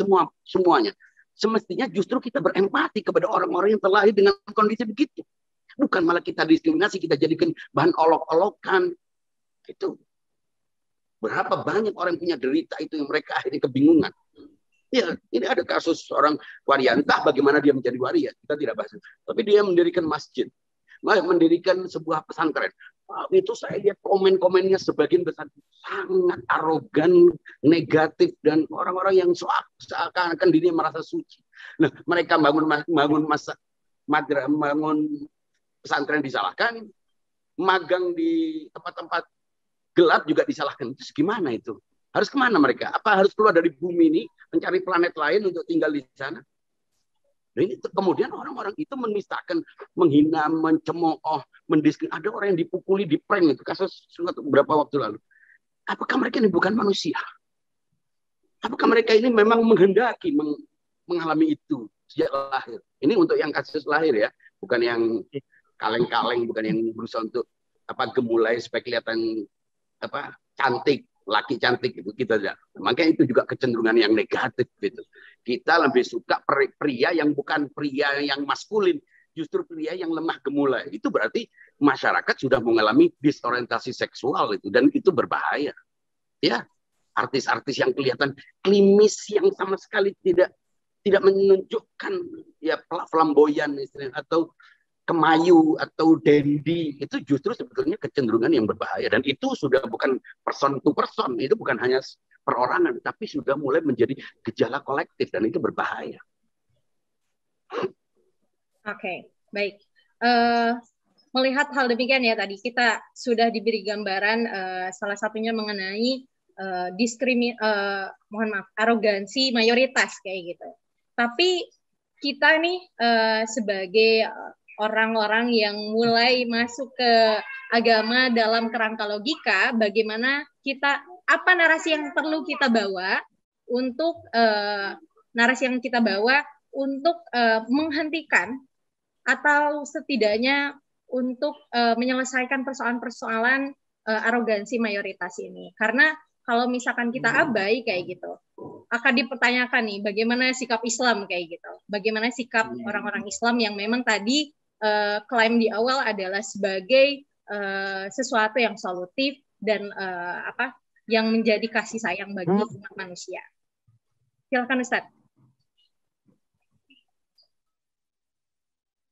semuanya. Semestinya justru kita berempati kepada orang-orang yang terlahir dengan kondisi begitu. Bukan malah kita diskriminasi, kita jadikan bahan olok-olokan. Itu. Berapa banyak orang yang punya derita itu yang mereka akhirnya kebingungan. Ya, ini ada kasus seorang waria, entah bagaimana dia menjadi waria, kita tidak bahas. Tapi dia mendirikan masjid, mendirikan sebuah pesantren. Itu saya lihat komen-komennya sebagian besar sangat arogan, negatif, dan orang-orang yang seakan-akan dirinya merasa suci. Nah, mereka bangun pesantren disalahkan, magang di tempat-tempat gelap juga disalahkan. Itu gimana itu? Harus kemana mereka? Apa harus keluar dari bumi ini, mencari planet lain untuk tinggal di sana? Nah, ini kemudian orang-orang itu menistakan, menghina, mencemooh, mendiskriminasi. Ada orang yang dipukuli, diprank, itu kasus beberapa waktu lalu. Apakah mereka ini bukan manusia? Apakah mereka ini memang menghendaki mengalami itu sejak lahir? Ini untuk yang kasus lahir ya, bukan yang kaleng-kaleng, bukan yang berusaha untuk gemulai supaya kelihatan cantik, laki cantik itu kita tidak. Makanya itu juga kecenderungan yang negatif gitu. Kita lebih suka pria yang bukan pria yang maskulin, justru pria yang lemah gemulai. Itu berarti masyarakat sudah mengalami disorientasi seksual itu, dan itu berbahaya. Ya, artis-artis yang kelihatan klimis yang sama sekali tidak menunjukkan ya flamboyan atau kemayu atau dandy, itu justru sebetulnya kecenderungan yang berbahaya, dan itu sudah bukan person to person, itu bukan hanya perorangan, tapi sudah mulai menjadi gejala kolektif, dan itu berbahaya. Oke, baik. Melihat hal demikian ya, tadi kita sudah diberi gambaran salah satunya mengenai arogansi mayoritas kayak gitu. Tapi kita nih sebagai orang-orang yang mulai masuk ke agama dalam kerangka logika, bagaimana apa narasi yang perlu kita bawa untuk menghentikan atau setidaknya untuk menyelesaikan persoalan-persoalan arogansi mayoritas ini. Karena kalau misalkan kita abai kayak gitu, akan dipertanyakan nih bagaimana sikap Islam kayak gitu. Bagaimana sikap orang-orang Islam yang memang tadi klaim di awal adalah sebagai sesuatu yang solutif dan yang menjadi kasih sayang bagi umat manusia. Silakan Ustaz.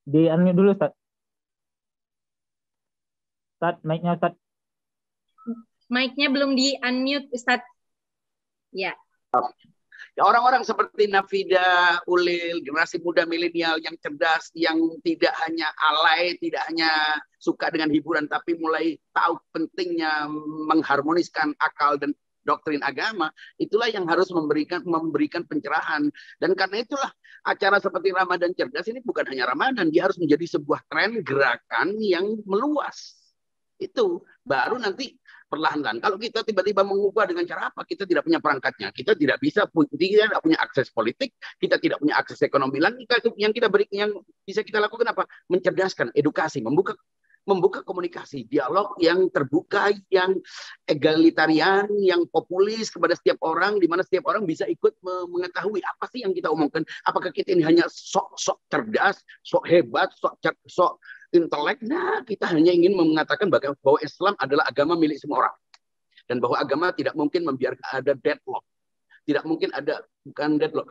Di-unmute dulu Ustaz. Ustaz, mic-nya Ustaz. Mic-nya belum di-unmute Ustaz. Ya. Ya, orang-orang seperti Nafida, Ulil, generasi muda milenial yang cerdas, yang tidak hanya alay, tidak hanya suka dengan hiburan, tapi mulai tahu pentingnya mengharmoniskan akal dan doktrin agama, itulah yang harus memberikan pencerahan. Dan karena itulah acara seperti Ramadan Cerdas ini bukan hanya Ramadan, dia harus menjadi sebuah tren gerakan yang meluas. Itu baru nanti perlahan-lahan. Kalau kita tiba-tiba mengubah dengan cara apa? Kita tidak punya perangkatnya. Kita tidak punya akses politik, kita tidak punya akses ekonomi lagi. Yang bisa kita lakukan apa? Mencerdaskan, edukasi, membuka komunikasi, dialog yang terbuka, yang egalitarian, yang populis kepada setiap orang, di mana setiap orang bisa ikut mengetahui apa sih yang kita omongkan. Apakah kita ini hanya sok cerdas, sok hebat, sok intelek? Nah, kita hanya ingin mengatakan bahwa Islam adalah agama milik semua orang, dan bahwa agama tidak mungkin membiarkan ada deadlock, tidak mungkin ada deadlock,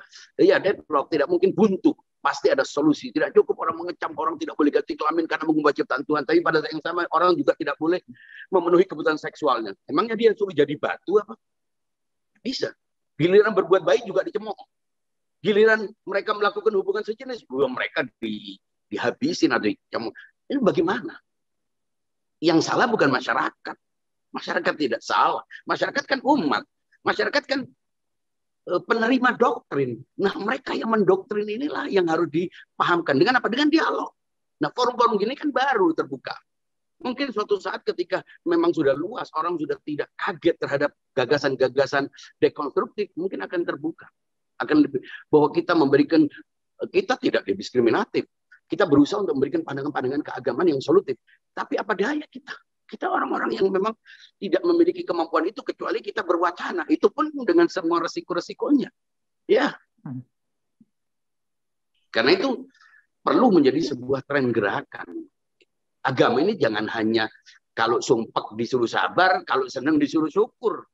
tidak mungkin buntu. Pasti ada solusi. Tidak cukup orang mengecam orang tidak boleh ganti kelamin karena mengubah ciptaan Tuhan, tapi pada saat yang sama orang juga tidak boleh memenuhi kebutuhan seksualnya. Emangnya dia suruh jadi batu apa? Bisa. Giliran berbuat baik juga dicemooh. Giliran mereka melakukan hubungan sejenis, mereka dihabisin atau dicemooh. Ini bagaimana? Yang salah bukan masyarakat. Masyarakat tidak salah. Masyarakat kan umat. Masyarakat kan penerima doktrin. Nah, mereka yang mendoktrin inilah yang harus dipahamkan. Dengan apa? Dengan dialog. Nah, forum-forum gini kan baru terbuka. Mungkin suatu saat ketika memang sudah luas, orang sudah tidak kaget terhadap gagasan-gagasan dekonstruktif, mungkin akan terbuka. Akan lebih, bahwa kita tidak diskriminatif. Kita berusaha untuk memberikan pandangan-pandangan keagamaan yang solutif. Tapi apa daya kita? Kita orang-orang yang memang tidak memiliki kemampuan itu, kecuali kita berwacana. Itu pun dengan semua resiko-resikonya. Ya. Karena itu perlu menjadi sebuah tren gerakan. Agama ini jangan hanya kalau sumpah disuruh sabar, kalau senang disuruh syukur.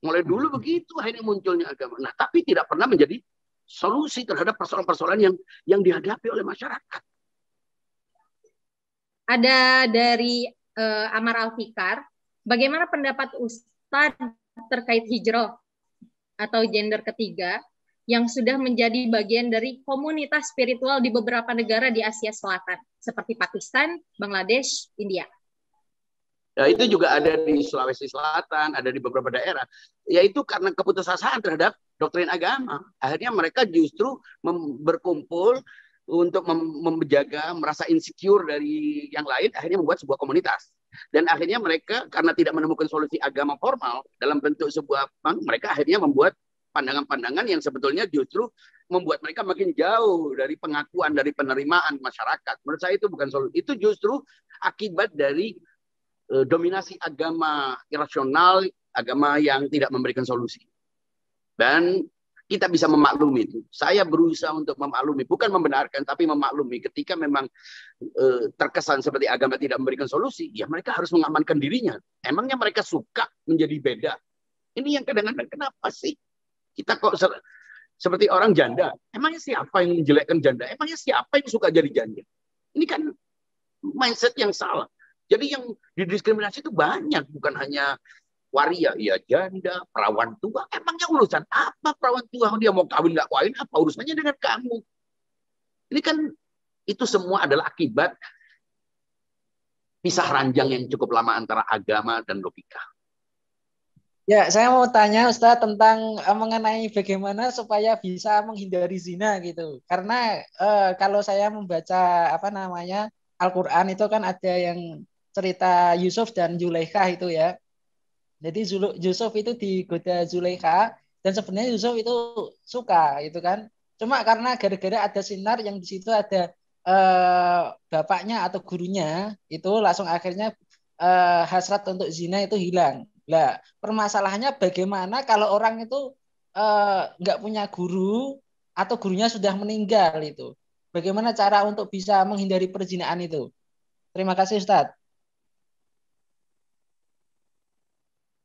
Mulai dulu begitu akhirnya munculnya agama. Nah, tapi tidak pernah menjadi solusi terhadap persoalan-persoalan yang dihadapi oleh masyarakat. Ada dari Amar Alfikar, bagaimana pendapat Ustadz terkait hijrah atau gender ketiga yang sudah menjadi bagian dari komunitas spiritual di beberapa negara di Asia Selatan, seperti Pakistan, Bangladesh, India? Ya, itu juga ada di Sulawesi Selatan, ada di beberapa daerah. Yaitu karena keputusasaan terhadap doktrin agama. Akhirnya mereka justru berkumpul untuk menjaga, merasa insecure dari yang lain, akhirnya membuat sebuah komunitas. Dan akhirnya mereka karena tidak menemukan solusi agama formal dalam bentuk sebuah bank, mereka akhirnya membuat pandangan-pandangan yang sebetulnya justru membuat mereka makin jauh dari pengakuan, dari penerimaan masyarakat. Menurut saya itu bukan solusi. Itu justru akibat dari dominasi agama irasional, agama yang tidak memberikan solusi. Dan kita bisa memaklumi itu. Saya berusaha untuk memaklumi, bukan membenarkan, tapi memaklumi. Ketika memang terkesan seperti agama tidak memberikan solusi, ya mereka harus mengamankan dirinya. Emangnya mereka suka menjadi beda? Ini yang kadang-kadang kenapa sih kita kok seperti orang janda? Emangnya siapa yang menjelekkan janda? Emangnya siapa yang suka jadi janda? Ini kan mindset yang salah. Jadi yang didiskriminasi itu banyak, bukan hanya waria, ya janda, perawan tua. Emangnya urusan apa perawan tua? Dia mau kawin nggak kawin, apa urusannya dengan kamu? Ini kan itu semua adalah akibat pisah ranjang yang cukup lama antara agama dan logika. Ya, saya mau tanya Ustadz tentang mengenai bagaimana supaya bisa menghindari zina gitu. Karena kalau saya membaca Al-Qur'an itu kan ada yang cerita Yusuf dan Zulaikha itu ya. Jadi Yusuf itu digoda Zulaikha dan sebenarnya Yusuf itu suka itu kan. Cuma karena gara-gara ada sinar yang di situ ada bapaknya atau gurunya itu langsung akhirnya hasrat untuk zina itu hilang. Lah, permasalahannya bagaimana kalau orang itu nggak punya guru atau gurunya sudah meninggal itu. Bagaimana cara untuk bisa menghindari perzinaan itu? Terima kasih Ustadz.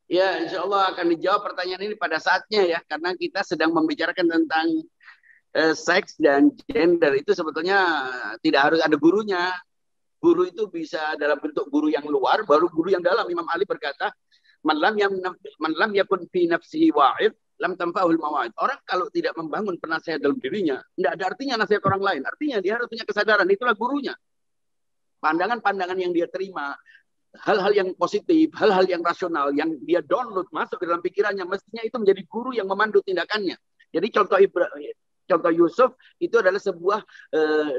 Ya, insya Allah akan dijawab pertanyaan ini pada saatnya ya, karena kita sedang membicarakan tentang seks dan gender. Itu sebetulnya tidak harus ada gurunya. Guru itu bisa dalam bentuk guru yang luar, baru guru yang dalam. Imam Ali berkata, man lam yakun fi nafsihi wa'id, lam tanfa'ul mawa'id. Orang kalau tidak membangun penasihat dalam dirinya, tidak ada artinya nasihat orang lain. Artinya dia harus punya kesadaran, itulah gurunya. Pandangan-pandangan yang dia terima, hal-hal yang positif, hal-hal yang rasional, yang dia download masuk ke dalam pikirannya, mestinya itu menjadi guru yang memandu tindakannya. Jadi contoh Yusuf itu adalah sebuah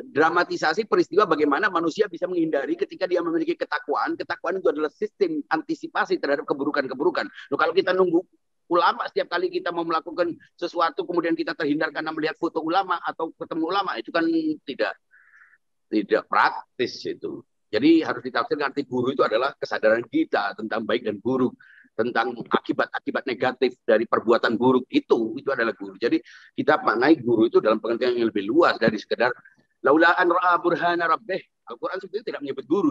dramatisasi peristiwa bagaimana manusia bisa menghindari ketika dia memiliki ketakwaan. Ketakwaan itu adalah sistem antisipasi terhadap keburukan-keburukan. Loh, kalau kita nunggu ulama setiap kali kita mau melakukan sesuatu kemudian kita terhindar karena melihat foto ulama atau ketemu ulama, itu kan tidak praktis itu. Jadi harus ditafsirkan arti guru itu adalah kesadaran kita tentang baik dan buruk, tentang akibat-akibat negatif dari perbuatan buruk itu adalah guru. Jadi kita maknai guru itu dalam pengertian yang lebih luas dari sekedar laula an ra'a burhana rabbih. Al-Qur'an sebetulnya tidak menyebut guru.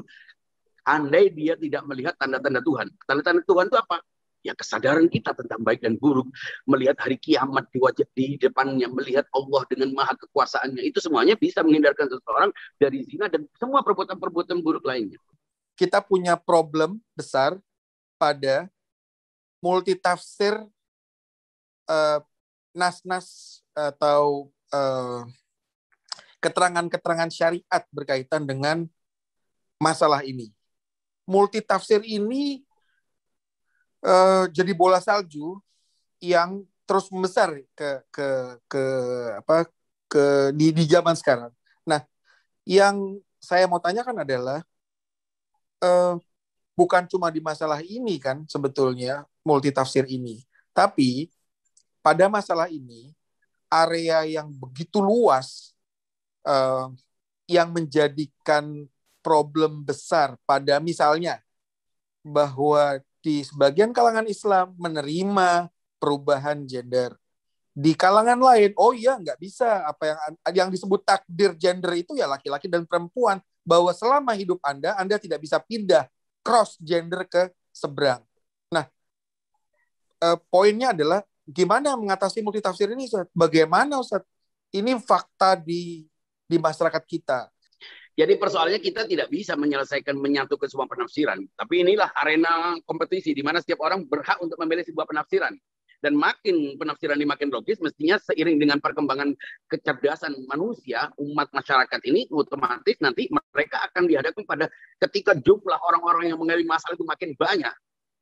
Andai dia tidak melihat tanda-tanda Tuhan. Tanda-tanda Tuhan itu apa? Ya kesadaran kita tentang baik dan buruk, melihat hari kiamat di depannya, melihat Allah dengan maha kekuasaannya, itu semuanya bisa menghindarkan seseorang dari zina dan semua perbuatan-perbuatan buruk lainnya. Kita punya problem besar pada multitafsir nas-nas atau keterangan-keterangan syariat berkaitan dengan masalah ini. Multitafsir ini jadi bola salju yang terus membesar di zaman sekarang. Nah, yang saya mau tanyakan adalah bukan cuma di masalah ini kan sebetulnya multitafsir ini, tapi pada masalah ini area yang begitu luas yang menjadikan problem besar pada misalnya bahwa di sebagian kalangan Islam menerima perubahan gender. Di kalangan lain, oh iya nggak bisa. Apa yang disebut takdir gender itu ya laki-laki dan perempuan. Bahwa selama hidup Anda tidak bisa pindah cross gender ke seberang. Nah, poinnya adalah gimana mengatasi multitafsir ini, Ustaz? Bagaimana, Ustaz? Ini fakta di masyarakat kita. Jadi persoalannya kita tidak bisa menyatukan semua penafsiran. Tapi inilah arena kompetisi di mana setiap orang berhak untuk memilih sebuah penafsiran. Dan makin penafsiran ini makin logis, mestinya seiring dengan perkembangan kecerdasan manusia, umat masyarakat ini otomatis nanti mereka akan dihadapkan pada ketika jumlah orang-orang yang mengalami masalah itu makin banyak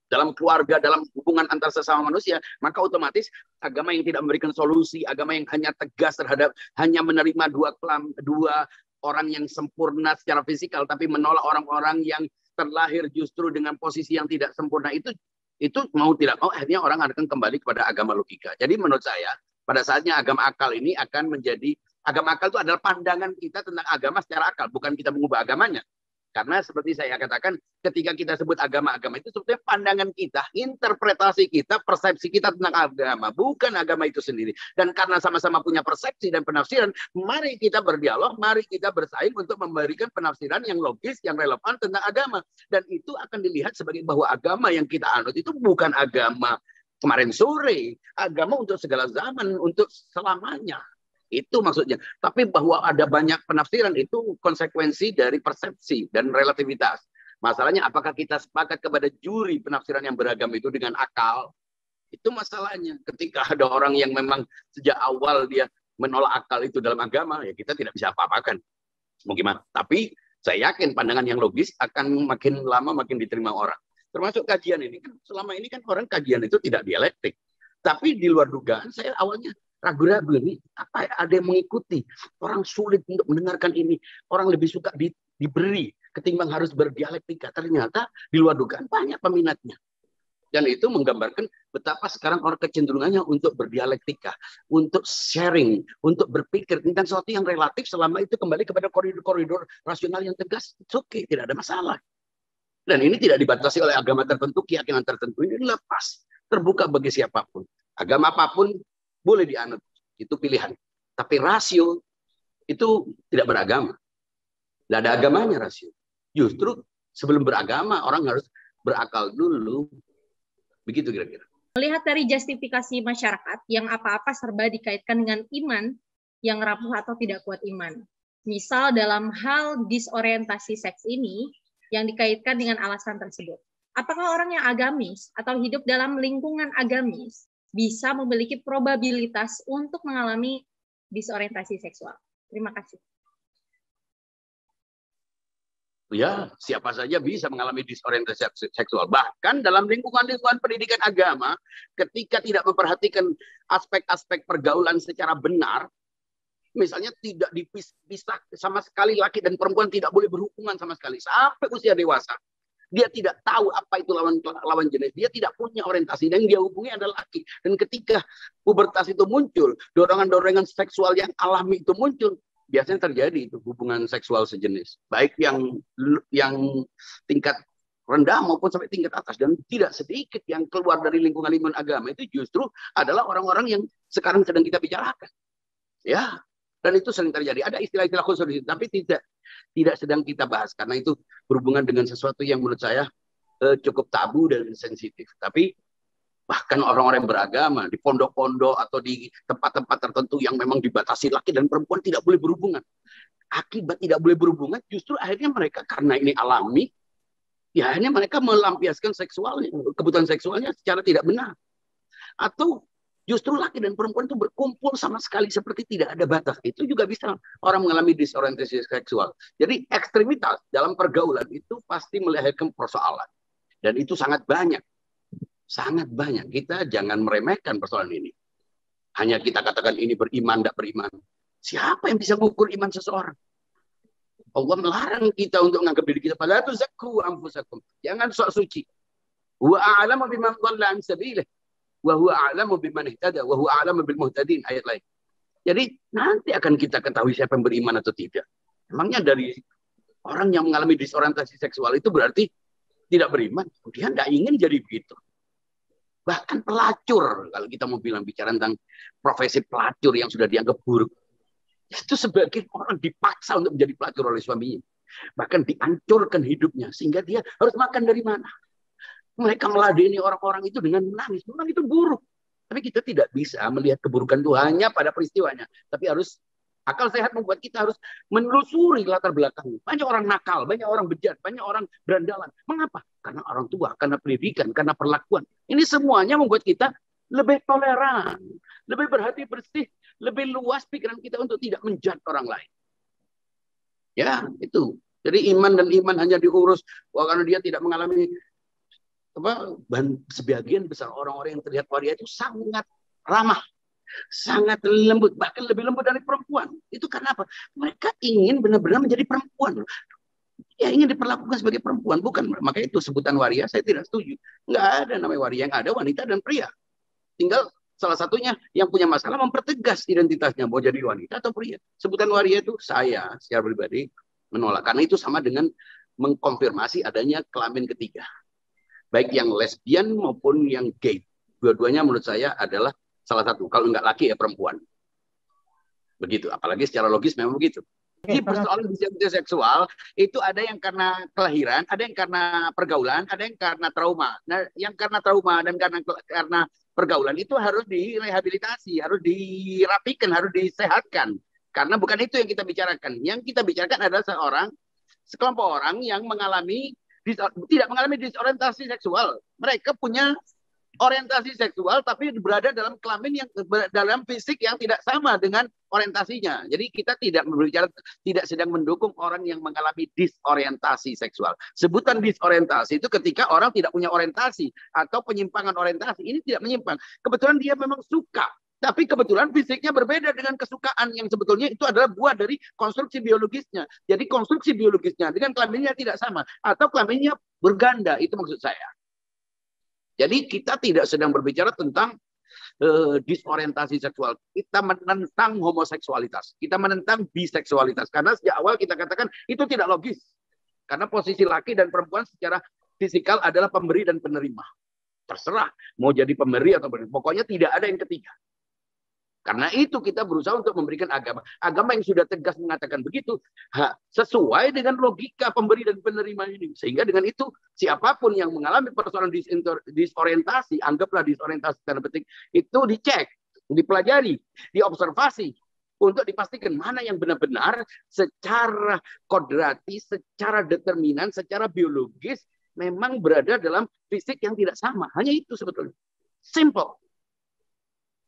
dalam keluarga, dalam hubungan antar sesama manusia, maka otomatis agama yang tidak memberikan solusi, agama yang hanya tegas terhadap, hanya menerima dua orang yang sempurna secara fisikal, tapi menolak orang-orang yang terlahir justru dengan posisi yang tidak sempurna, itu mau tidak mau akhirnya orang akan kembali kepada agama logika. Jadi menurut saya pada saatnya agama akal ini akan menjadi, agama akal itu adalah pandangan kita tentang agama secara akal, bukan kita mengubah agamanya. Karena seperti saya katakan, ketika kita sebut agama-agama itu sebetulnya pandangan kita, interpretasi kita, persepsi kita tentang agama, bukan agama itu sendiri. Dan karena sama-sama punya persepsi dan penafsiran, mari kita berdialog, mari kita bersaing untuk memberikan penafsiran yang logis, yang relevan tentang agama. Dan itu akan dilihat sebagai bahwa agama yang kita anut itu bukan agama kemarin sore, agama untuk segala zaman, untuk selamanya. Itu maksudnya. Tapi bahwa ada banyak penafsiran itu konsekuensi dari persepsi dan relativitas. Masalahnya apakah kita sepakat kepada juri penafsiran yang beragam itu dengan akal? Itu masalahnya. Ketika ada orang yang memang sejak awal dia menolak akal itu dalam agama, ya kita tidak bisa apa-apakan. Mau gimana? Tapi saya yakin pandangan yang logis akan makin lama makin diterima orang. Termasuk kajian ini kan selama ini kan orang kajian itu tidak dialektik. Tapi di luar dugaan saya awalnya ragu-ragu ini apa ada yang mengikuti, orang sulit untuk mendengarkan ini, orang lebih suka diberi ketimbang harus berdialektika. Ternyata di luar dugaan banyak peminatnya, dan itu menggambarkan betapa sekarang orang kecenderungannya untuk berdialektika, untuk sharing, untuk berpikir tentang sesuatu yang relatif selama itu kembali kepada koridor-koridor rasional yang tegas. Oke, tidak ada masalah. Dan ini tidak dibatasi oleh agama tertentu, keyakinan tertentu. Ini lepas, terbuka bagi siapapun, agama apapun boleh dianut, itu pilihan. Tapi rasio itu tidak beragama. Tidak ada agamanya rasio. Justru sebelum beragama, orang harus berakal dulu. Begitu kira-kira. Melihat dari justifikasi masyarakat yang apa-apa serba dikaitkan dengan iman, yang rapuh atau tidak kuat iman. Misal dalam hal disorientasi seks ini, yang dikaitkan dengan alasan tersebut. Apakah orang yang agamis atau hidup dalam lingkungan agamis bisa memiliki probabilitas untuk mengalami disorientasi seksual? Terima kasih. Ya, siapa saja bisa mengalami disorientasi seksual. Bahkan dalam lingkungan-lingkungan pendidikan agama, ketika tidak memperhatikan aspek-aspek pergaulan secara benar, misalnya tidak dipisah sama sekali, laki dan perempuan tidak boleh berhubungan sama sekali sampai usia dewasa. Dia tidak tahu apa itu lawan jenis. Dia tidak punya orientasi. Dan yang dia hubungi adalah laki. Dan ketika pubertas itu muncul, dorongan-dorongan seksual yang alami itu muncul, biasanya terjadi itu hubungan seksual sejenis. Baik yang tingkat rendah maupun sampai tingkat atas. Dan tidak sedikit yang keluar dari lingkungan agama itu justru adalah orang-orang yang sekarang sedang kita bicarakan. Ya, dan itu sering terjadi. Ada istilah-istilah khusus di situ, tapi tidak sedang kita bahas karena itu berhubungan dengan sesuatu yang menurut saya cukup tabu dan sensitif. Tapi bahkan orang-orang yang beragama di pondok-pondok atau di tempat-tempat tertentu yang memang dibatasi laki dan perempuan tidak boleh berhubungan. Akibat tidak boleh berhubungan justru akhirnya mereka karena ini alami, ya akhirnya mereka melampiaskan kebutuhan seksualnya secara tidak benar. Atau justru laki dan perempuan itu berkumpul sama sekali seperti tidak ada batas. Itu juga bisa orang mengalami disorientasi seksual. Jadi ekstremitas dalam pergaulan itu pasti melahirkan persoalan. Dan itu sangat banyak. Sangat banyak. Kita jangan meremehkan persoalan ini. Hanya kita katakan ini beriman, tidak beriman. Siapa yang bisa mengukur iman seseorang? Allah melarang kita untuk menganggap diri kita. Fala tuzakku anfusakum. Jangan sok suci. Wa a'lamu biman dhalla an sabilih. Wa huwa a'lamu biman ihtada wa huwa a'lamu bil muhtadin, ayat lain. Jadi nanti akan kita ketahui siapa yang beriman atau tidak. Memangnya dari orang yang mengalami disorientasi seksual itu berarti tidak beriman? Dia tidak ingin jadi begitu. Bahkan pelacur, kalau kita mau bicara tentang profesi pelacur yang sudah dianggap buruk, itu sebagian orang dipaksa untuk menjadi pelacur oleh suaminya. Bahkan dihancurkan hidupnya sehingga dia harus makan dari mana? Mereka meladeni orang-orang itu dengan menangis. Memang itu buruk. Tapi kita tidak bisa melihat keburukan itu hanya pada peristiwanya. Tapi harus, akal sehat membuat kita harus menelusuri latar belakangnya. Banyak orang nakal, banyak orang bejat, banyak orang berandalan. Mengapa? Karena orang tua, karena pendidikan, karena perlakuan. Ini semuanya membuat kita lebih toleran, lebih berhati bersih, lebih luas pikiran kita untuk tidak menjudge orang lain. Ya, itu. Jadi iman dan iman hanya diurus karena dia tidak mengalami sebagian besar orang-orang yang terlihat waria itu sangat ramah, sangat lembut, bahkan lebih lembut dari perempuan. Itu karena apa? Mereka ingin benar-benar menjadi perempuan. Ya, ingin diperlakukan sebagai perempuan, bukan. Maka itu sebutan waria saya tidak setuju. Nggak ada namanya waria, yang ada wanita dan pria. Tinggal salah satunya yang punya masalah mempertegas identitasnya, mau jadi wanita atau pria. Sebutan waria itu saya secara pribadi menolak, karena itu sama dengan mengkonfirmasi adanya kelamin ketiga. Baik yang lesbian maupun yang gay. Dua-duanya menurut saya adalah salah satu. Kalau nggak laki ya perempuan. Begitu. Apalagi secara logis memang begitu. Di persoalan disabilitas seksual itu ada yang karena kelahiran, ada yang karena pergaulan, ada yang karena trauma. Nah, yang karena trauma dan karena pergaulan itu harus direhabilitasi, harus dirapikan, harus disehatkan. Karena bukan itu yang kita bicarakan. Yang kita bicarakan adalah sekelompok orang yang tidak mengalami disorientasi seksual. Mereka punya orientasi seksual tapi berada dalam kelamin yang dalam fisik yang tidak sama dengan orientasinya. Jadi kita tidak sedang mendukung orang yang mengalami disorientasi seksual. Sebutan disorientasi itu ketika orang tidak punya orientasi atau penyimpangan orientasi. Ini tidak menyimpang. Kebetulan dia memang suka, tapi kebetulan fisiknya berbeda dengan kesukaan yang sebetulnya itu adalah buah dari konstruksi biologisnya. Jadi konstruksi biologisnya dengan kelaminnya tidak sama atau kelaminnya berganda, itu maksud saya. Jadi kita tidak sedang berbicara tentang disorientasi seksual. Kita menentang homoseksualitas. Kita menentang biseksualitas. Karena sejak awal kita katakan itu tidak logis. Karena posisi laki dan perempuan secara fisikal adalah pemberi dan penerima. Terserah mau jadi pemberi atau penerima. Pokoknya tidak ada yang ketiga. Karena itu kita berusaha untuk memberikan agama. Agama yang sudah tegas mengatakan begitu, sesuai dengan logika pemberi dan penerima ini. Sehingga dengan itu, siapapun yang mengalami persoalan disorientasi, anggaplah disorientasi tanda petik, itu dicek, dipelajari, diobservasi, untuk dipastikan mana yang benar-benar secara kodrati, secara determinan, secara biologis, memang berada dalam fisik yang tidak sama. Hanya itu sebetulnya. Simple.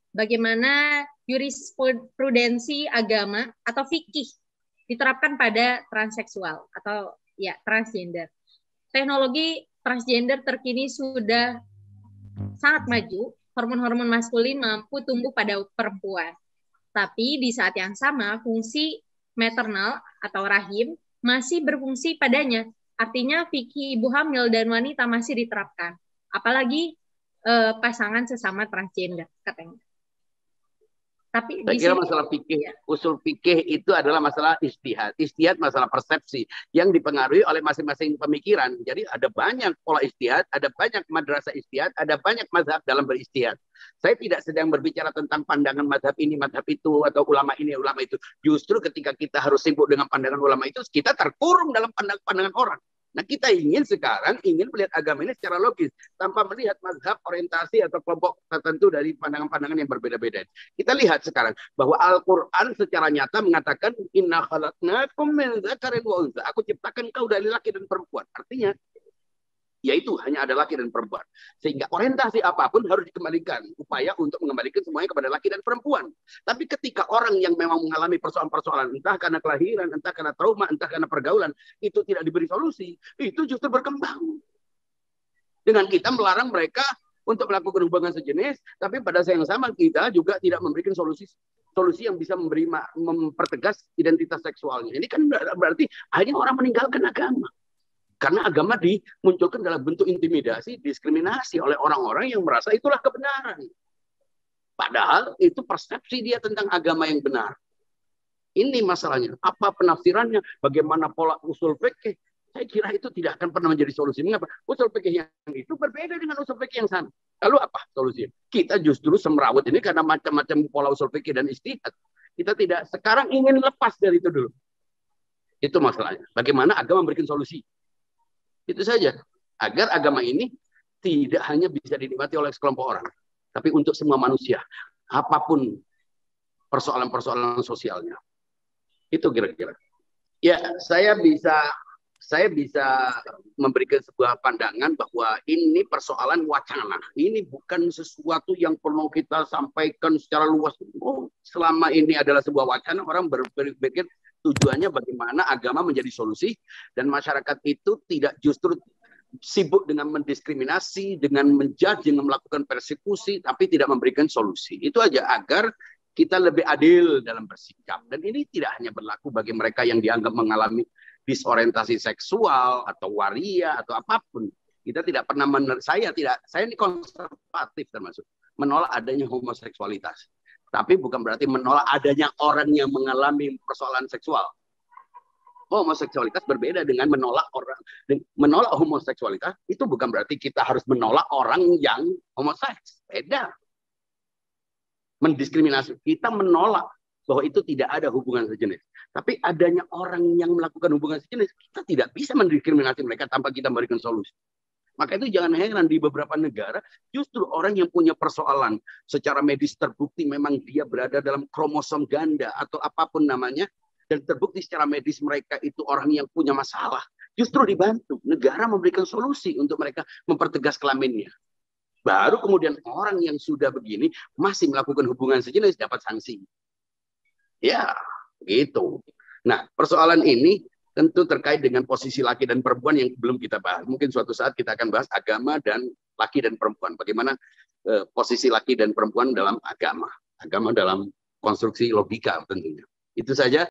Bagaimana jurisprudensi agama atau fikih diterapkan pada transseksual atau ya transgender. Teknologi transgender terkini sudah sangat maju, hormon-hormon maskulin mampu tumbuh pada perempuan. Tapi di saat yang sama fungsi maternal atau rahim masih berfungsi padanya. Artinya fikih ibu hamil dan wanita masih diterapkan. Apalagi pasangan sesama transgender katanya. Tapi saya kira masalah fikih, usul fikih itu adalah masalah ijtihad. Ijtihad masalah persepsi yang dipengaruhi oleh masing-masing pemikiran. Jadi ada banyak pola ijtihad, ada banyak madrasah ijtihad, ada banyak mazhab dalam berijtihad. Saya tidak sedang berbicara tentang pandangan mazhab ini, mazhab itu, atau ulama ini, ulama itu. Justru ketika kita harus sibuk dengan pandangan ulama itu, kita terkurung dalam pandangan orang. Nah, kita ingin melihat agama ini secara logis tanpa melihat mazhab, orientasi atau kelompok tertentu dari pandangan-pandangan yang berbeda-beda. Kita lihat sekarang bahwa Al-Qur'an secara nyata mengatakan inna khalaqnakum min dzakarin wa untha. Aku ciptakan kau dari laki dan perempuan. Artinya yaitu hanya ada laki dan perempuan. Sehingga orientasi apapun harus dikembalikan. Upaya untuk mengembalikan semuanya kepada laki dan perempuan. Tapi ketika orang yang memang mengalami persoalan-persoalan, entah karena kelahiran, entah karena trauma, entah karena pergaulan, itu tidak diberi solusi, itu justru berkembang. Dengan kita melarang mereka untuk melakukan hubungan sejenis, tapi pada saat yang sama kita juga tidak memberikan solusi yang bisa mempertegas identitas seksualnya. Ini kan berarti hanya orang meninggalkan agama. Karena agama dimunculkan dalam bentuk intimidasi, diskriminasi oleh orang-orang yang merasa itulah kebenaran. Padahal itu persepsi dia tentang agama yang benar. Ini masalahnya. Apa penafsirannya? Bagaimana pola usul fikih? Saya kira itu tidak akan pernah menjadi solusi. Mengapa? Usul fikih yang itu berbeda dengan usul fikih yang sana. Lalu apa solusinya? Kita justru semrawut ini karena macam-macam pola usul fikih dan ijtihad. Kita tidak sekarang ingin lepas dari itu dulu. Itu masalahnya. Bagaimana agama memberikan solusi? Itu saja. Agar agama ini tidak hanya bisa dinikmati oleh sekelompok orang, tapi untuk semua manusia. Apapun persoalan-persoalan sosialnya. Itu kira-kira. Ya, saya bisa saya bisa memberikan sebuah pandangan bahwa ini persoalan wacana. Ini bukan sesuatu yang perlu kita sampaikan secara luas. Oh, selama ini adalah sebuah wacana, orang berpikir tujuannya bagaimana agama menjadi solusi dan masyarakat itu tidak justru sibuk dengan mendiskriminasi, dengan menjudge, dengan melakukan persekusi, tapi tidak memberikan solusi. Itu aja agar kita lebih adil dalam bersikap. Dan ini tidak hanya berlaku bagi mereka yang dianggap mengalami disorientasi seksual atau waria atau apapun. Kita tidak pernah saya ini konservatif termasuk menolak adanya homoseksualitas. Tapi bukan berarti menolak adanya orang yang mengalami persoalan seksual. Homoseksualitas berbeda dengan menolak homoseksualitas. Itu bukan berarti kita harus menolak orang yang homoseks. Beda. Mendiskriminasi. Kita menolak bahwa itu tidak ada hubungan sejenis. Tapi adanya orang yang melakukan hubungan sejenis, kita tidak bisa mendiskriminasi mereka tanpa kita memberikan solusi. Maka itu jangan heran di beberapa negara justru orang yang punya persoalan secara medis terbukti memang dia berada dalam kromosom ganda atau apapun namanya dan terbukti secara medis mereka itu orang yang punya masalah. Justru dibantu. Negara memberikan solusi untuk mereka mempertegas kelaminnya. Baru kemudian orang yang sudah begini masih melakukan hubungan sejenis dapat sanksi. Ya, gitu. Nah, persoalan ini tentu terkait dengan posisi laki dan perempuan yang belum kita bahas. Mungkin suatu saat kita akan bahas agama dan laki dan perempuan. Bagaimana posisi laki dan perempuan dalam agama. Agama dalam konstruksi logika tentunya. Itu saja.